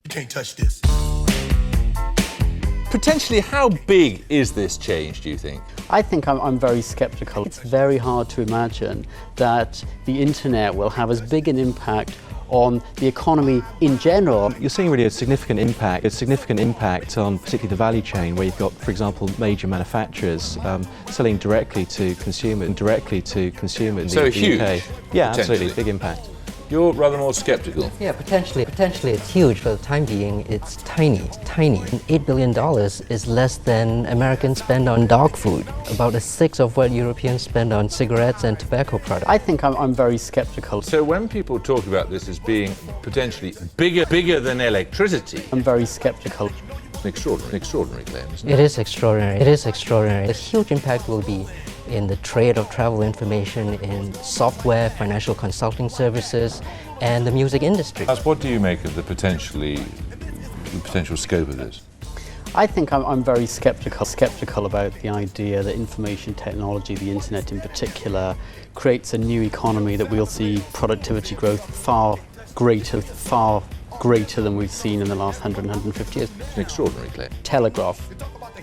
You can't touch this. Potentially, how big is this change, do you think? I think I'm very sceptical. It's very hard to imagine that the internet will have as big an impact on the economy in general. You're seeing really a significant impact on particularly the value chain, where you've got, for example, major manufacturers selling directly to consumer in the huge, UK. Yeah, absolutely, big impact. You're rather more sceptical. Yeah, potentially it's huge. For the time being, it's tiny. And $8 billion is less than Americans spend on dog food, about a sixth of what Europeans spend on cigarettes and tobacco products. I think I'm very sceptical. So when people talk about this as being potentially bigger than electricity, I'm very sceptical. It's an extraordinary claim, isn't it? It is extraordinary. The huge impact will be in the trade of travel information, in software, financial consulting services, and the music industry. What do you make of the potential scope of this? I think I'm very sceptical about the idea that information technology, the internet in particular, creates a new economy that we'll see productivity growth far greater than we've seen in the last 100 and 150 years. It's an extraordinary claim. Telegraph,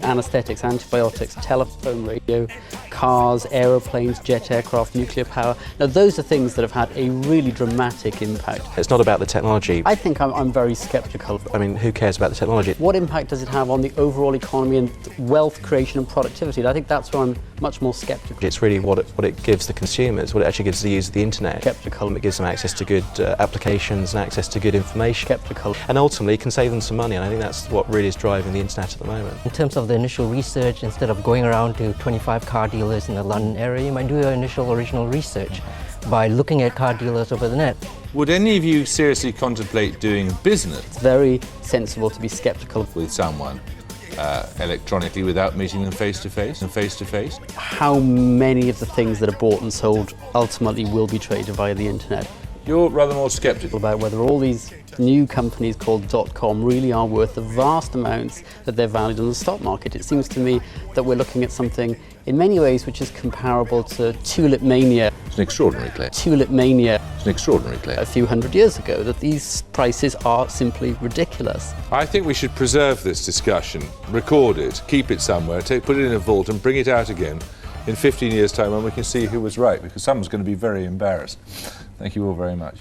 anesthetics, antibiotics, telephone, radio, cars, aeroplanes, jet aircraft, nuclear power. Now those are things that have had a really dramatic impact. It's not about the technology. I think I'm very sceptical. I mean, who cares about the technology? What impact does it have on the overall economy and wealth creation and productivity? I think that's where I'm much more sceptical. It's really what it gives the consumers, what it actually gives the user of the internet. Sceptical. It gives them access to good applications and access to good information. Sceptical. And ultimately can save them some money, and I think that's what really is driving the internet at the moment. In terms of the initial research, instead of going around to 25 car dealers in the London area, you might do your original research by looking at car dealers over the net. Would any of you seriously contemplate doing business? It's very sensible to be sceptical. With someone electronically without meeting them face to face? How many of the things that are bought and sold ultimately will be traded via the internet? You're rather more sceptical about whether all these new companies called .com really are worth the vast amounts that they're valued on the stock market. It seems to me that we're looking at something in many ways which is comparable to tulip mania. It's an extraordinary claim. Tulip mania. It's an extraordinary claim. A few hundred years ago, that these prices are simply ridiculous. I think we should preserve this discussion, record it, keep it somewhere, put it in a vault and bring it out again in 15 years' time when we can see who was right, because someone's going to be very embarrassed. Thank you all very much.